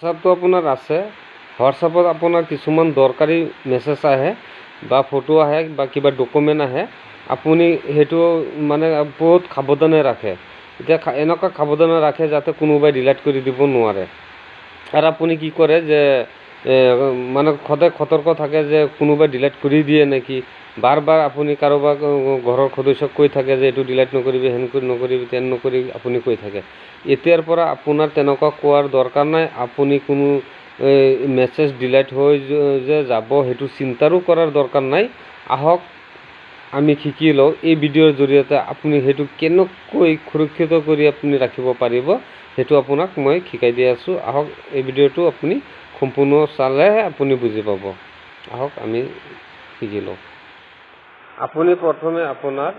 হোৱাটছআপটো আপোনাৰ আছে। হোৱাটছআপত আপোনাৰ কিছুমান দৰকাৰী মেছেজ আহে বা ফটো আহে বা কিবা ডকুমেণ্ট আহে, আপুনি সেইটো মানে বহুত সাৱধানে ৰাখে। এতিয়া এনেকুৱা সাৱধানে ৰাখে যাতে কোনোবাই ডিলিট কৰি দিব নোৱাৰে। আৰু আপুনি কি কৰে যে মানে সদায় সতৰ্ক থাকে যে কোনোবাই ডিলিট কৰি দিয়ে নেকি। বাৰ বাৰ আপুনি কাৰোবাক ঘৰৰ সদস্যক কৈ থাকে যে এইটো ডিলিট নকৰিবি, হেন নকৰিবি, তেন নকৰিবি, আপুনি কৈ থাকে। এতিয়াৰ পৰা আপোনাৰ তেনেকুৱা কোৱাৰ দৰকাৰ নাই। আপুনি কোনো মেছেজ ডিলিট হৈ যে যাব সেইটো চিন্তাৰো কৰাৰ দৰকাৰ নাই। আহক আমি শিকি লওঁ এই ভিডিঅ'ৰ জৰিয়তে আপুনি সেইটো কেনেকৈ সুৰক্ষিত কৰি আপুনি ৰাখিব পাৰিব, সেইটো আপোনাক মই শিকাই দি আছোঁ। আহক এই ভিডিঅ'টো আপুনি সম্পূৰ্ণ চালেহে আপুনি বুজি পাব। আহক আমি শিকি লওঁ। আপুনি প্ৰথমে আপোনাৰ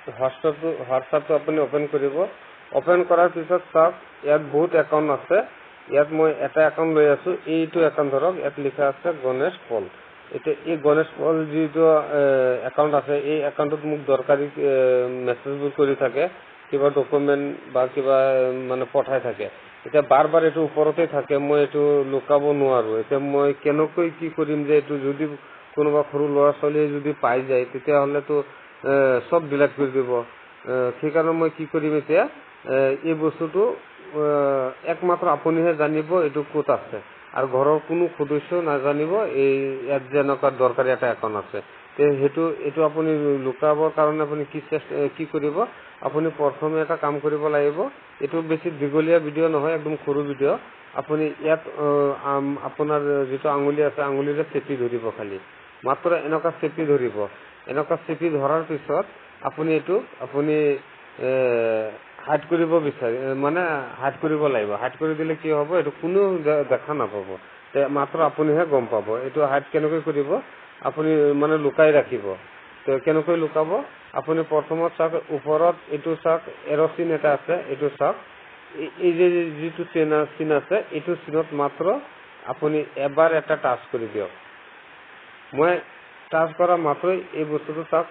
হোৱাটছআপটো আপুনি অ'পেন কৰিব। অ'পেন কৰাৰ পিছত চাওক, ইয়াত বহুত একাউণ্ট আছে। ইয়াত মই এটা একাউণ্ট লৈ আছোঁ। এইটো একাউণ্ট ধৰক, ইয়াত লিখা আছে গণেশ পল। এতিয়া এই গণেশ পল যিটো একাউণ্ট আছে, এই একাউণ্টত মোক দৰকাৰী মেছেজবোৰ কৰি থাকে, কিবা ডকুমেণ্ট বা কিবা মানে পঠাই থাকে। এতিয়া বাৰ বাৰ এইটো ওপৰতে থাকে, মই এইটো লুকাব নোৱাৰোঁ। এতিয়া মই কেনেকৈ কি কৰিম যে এইটো যদি কোনোবা সৰু ল'ৰা ছোৱালীয়ে যদি পাই যায় তেতিয়াহ'লেতো চব ডিলিট কৰি দিব। সেইকাৰণে মই কি কৰিম এতিয়া, এই বস্তুটো একমাত্ৰ আপুনিহে জানিব এইটো ক'ত আছে, আৰু ঘৰৰ কোনো সদস্য নাজানিব এই ইয়াত যে এনেকুৱা দৰকাৰী এটা একাউণ্ট আছে। এইটো আপুনি লুকাবৰ কাৰণে আপুনি কি কৰিব, আপুনি প্ৰথমে এটা কাম কৰিব লাগিব। এইটো বেছি দীঘলীয়া ভিডিঅ' নহয়, একদম সৰু ভিডিঅ'। আপুনি ইয়াত আপোনাৰ যিটো আঙুলি আছে, আঙুলিৰে চেপি ধৰিব খালি, মাত্ৰ এনেকুৱা চেপি ধৰিব। এনেকুৱা চেপি ধৰাৰ পিছত আপুনি হাইড কৰিব মানে হাইড কৰিব লাগিব। হাইড কৰি দিলে কি হ'ব, এইটো কোনেও দেখা নাপাব, মাত্ৰ আপুনিহে গম পাব। এইটো হাইড কেনেকৈ কৰিব, আপুনি মানে লুকাই ৰাখিব। কেনেকৈ লুকাব, আপুনি প্ৰথমত চাওক, ওপৰত এইটো চাওক, এৰ'চিন এটা আছে, এইটো চাওক। এই যে যিটো চিন আছে, এইটো চিনত মাত্ৰ আপুনি এবাৰ এটা টাচ কৰি দিয়ক। মই টাচ কৰা মাত্ৰই এই বস্তুটো চাওক,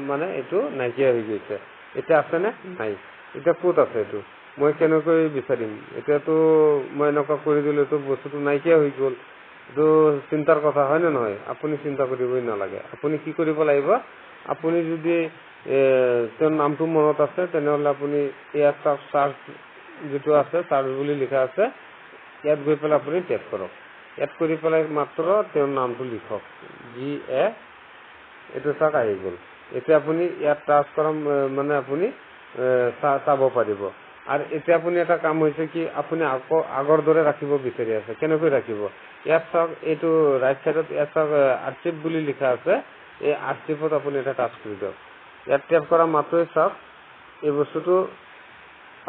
মানে এইটো নাইকিয়া হৈ গৈছে। এতিয়া আছেনে? নাই। এতিয়া ক'ত আছে এইটো, মই কেনেকৈ বিচাৰিম? এতিয়াতো মই এনেকুৱা কৰি দিলোঁ, এইটো বস্তুটো নাইকিয়া হৈ গ'ল। এইটো চিন্তাৰ কথা হয়নে নহয়? আপুনি চিন্তা কৰিবই নালাগে। আপুনি কি কৰিব লাগিব, আপুনি যদি তেওঁৰ নামটো মনত আছে তেনেহ'লে আপুনি ইয়াত চাৰ্চ যিটো আছে, চাৰ্চ বুলি লিখা আছে, ইয়াত গৈ পেলাই আপুনি টেপ কৰক। ইয়াত কৰি পেলাই মাত্ৰ তেওঁৰ নামটো লিখক, এইটো চাওক আহি গ'ল। এতিয়া আপুনি ইয়াত টাচ কৰা মানে আপুনি চাব পাৰিব। আৰু এতিয়া আপুনি এটা কাম হৈছে কি, আপুনি আকৌ আগৰ দৰে ৰাখিব বিচাৰি আছে। কেনেকৈ ৰাখিব, ইয়াত চাওক, এইটো ৰাইট চাইডত ইয়াত চাওক আৰ্চিভ বুলি লিখা আছে, এই আৰ্চিভত আপুনি এটা টাচ কৰি দিয়ক। ইয়াত টেপ কৰা মাত্ৰই চাওক এই বস্তুটো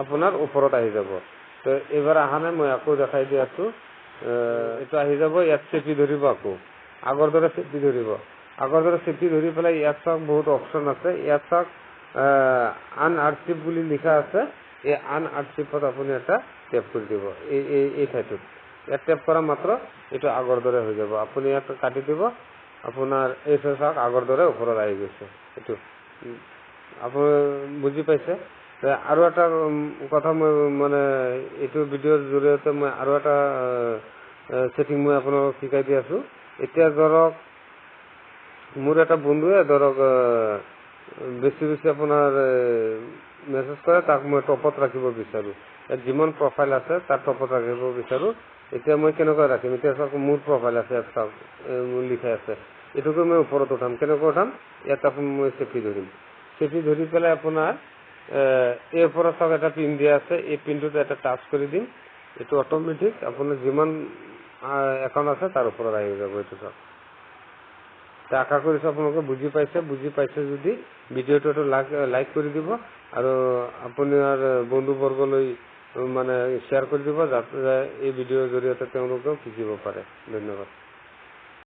আপোনাৰ ওপৰত আহি যাব। তো এইবাৰ অহা নাই, মই আকৌ দেখাই দি আছোঁ। এইটো আহি যাব, ইয়াত চেপি ধৰিব, আকৌ আগৰ দৰে চেপি ধৰিব। আগৰ দৰে চেপি ধৰি পেলাই ইয়াত চাওক বহুত অপশ্যন আছে। ইয়াত চাওক আনআৰ্চিভ বুলি লিখা আছে, এই আনআৰ্চিভত আপুনি এটা টেপ কৰি দিব। এই ঠাইটোত ইয়াত টেপ কৰা মাত্ৰ এইটো আগৰ দৰে হৈ যাব। আপুনি ইয়াত কাটি দিব, আপোনাৰ এইটো চাওক আগৰ দৰে ওপৰত আহি গৈছে। এইটো আপুনি বুজি পাইছে? আৰু এটা কথা মই মানে এইটো ভিডিঅ'ৰ জৰিয়তে মই আৰু এটা ছেটিং মই আপোনালোকক শিকাই দি আছোঁ। এতিয়া ধৰক মোৰ এটা বন্ধুৱে ধৰক বেছি আপোনাৰ মেছেজ কৰে, তাক মই টপত ৰাখিব বিচাৰোঁ। ইয়াত যিমান প্ৰফাইল আছে তাৰ টপত ৰাখিব বিচাৰোঁ। এতিয়া মই কেনেকৈ ৰাখিম, এতিয়া চাওক মোৰ প্ৰফাইল আছে, ইয়াত চাওক মোৰ লিখা আছে, এইটোকে মই ওপৰত উঠাম। কেনেকৈ উঠাম, ইয়াত আপুনি মই চেপি ধৰিম। চেপি ধৰি পেলাই আপোনাৰ এই ওপৰত চাওক এটা পিন দিয়া আছে, এই পিনটোত এটা টাচ কৰি দিম। এইটো অট'মেটিক আপোনাৰ যিমান একাউণ্ট আছে তাৰ ওপৰত আহি যাব। এইটো চাওক, আশা কৰিছোঁ আপোনালোকে বুজি পাইছে যদি ভিডিঅ'টো লাইক কৰি দিব, আৰু আপোনাৰ বন্ধুবৰ্গলৈ মানে শ্বেয়াৰ কৰি দিব, যাতে এই ভিডিঅ'ৰ জৰিয়তে তেওঁলোকেও শিকিব পাৰে। ধন্যবাদ।